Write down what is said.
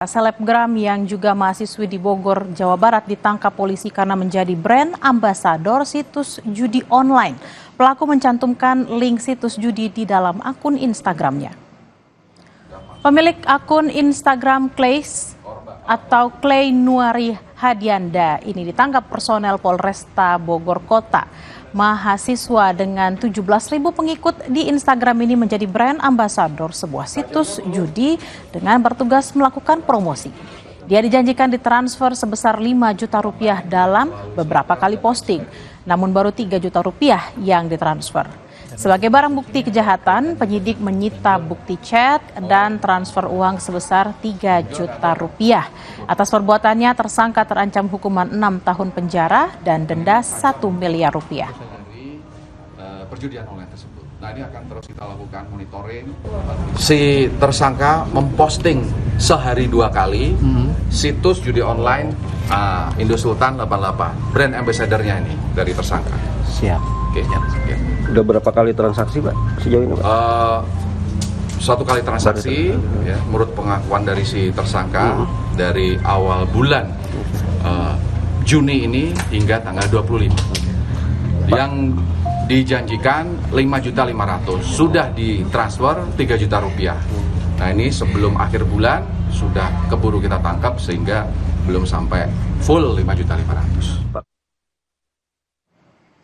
Selebgram yang juga mahasiswi di Bogor, Jawa Barat ditangkap polisi karena menjadi brand ambasador situs judi online. Pelaku mencantumkan link situs judi di dalam akun Instagramnya. Pemilik akun Instagram Clays atau Clay Nuari Hadianda ini ditangkap personel Polresta Bogor Kota. Mahasiswa dengan 17.000 pengikut di Instagram ini menjadi brand ambasador sebuah situs judi dengan bertugas melakukan promosi. Dia dijanjikan ditransfer sebesar 5 juta rupiah dalam beberapa kali posting, namun baru 3 juta rupiah yang ditransfer. Sebagai barang bukti kejahatan, penyidik menyita bukti chat dan transfer uang sebesar 3 juta rupiah. Atas perbuatannya, tersangka terancam hukuman 6 tahun penjara dan denda 1 miliar rupiah. Perjudian online tersebut. Nah, ini akan terus kita lakukan monitoring. Si tersangka memposting sehari 2 kali situs judi online Indo Sultan 88, brand ambassador-nya ini dari tersangka. Siap. Oke, ya. Udah berapa kali transaksi, Pak, sejauh ini, Pak? 1 kali transaksi, ya, menurut pengakuan dari si tersangka dari awal bulan Juni ini hingga tanggal 25. Yang dijanjikan 5.500.000, sudah ditransfer 3 juta rupiah. Nah, ini sebelum akhir bulan sudah keburu kita tangkap sehingga belum sampai full 5.500.000.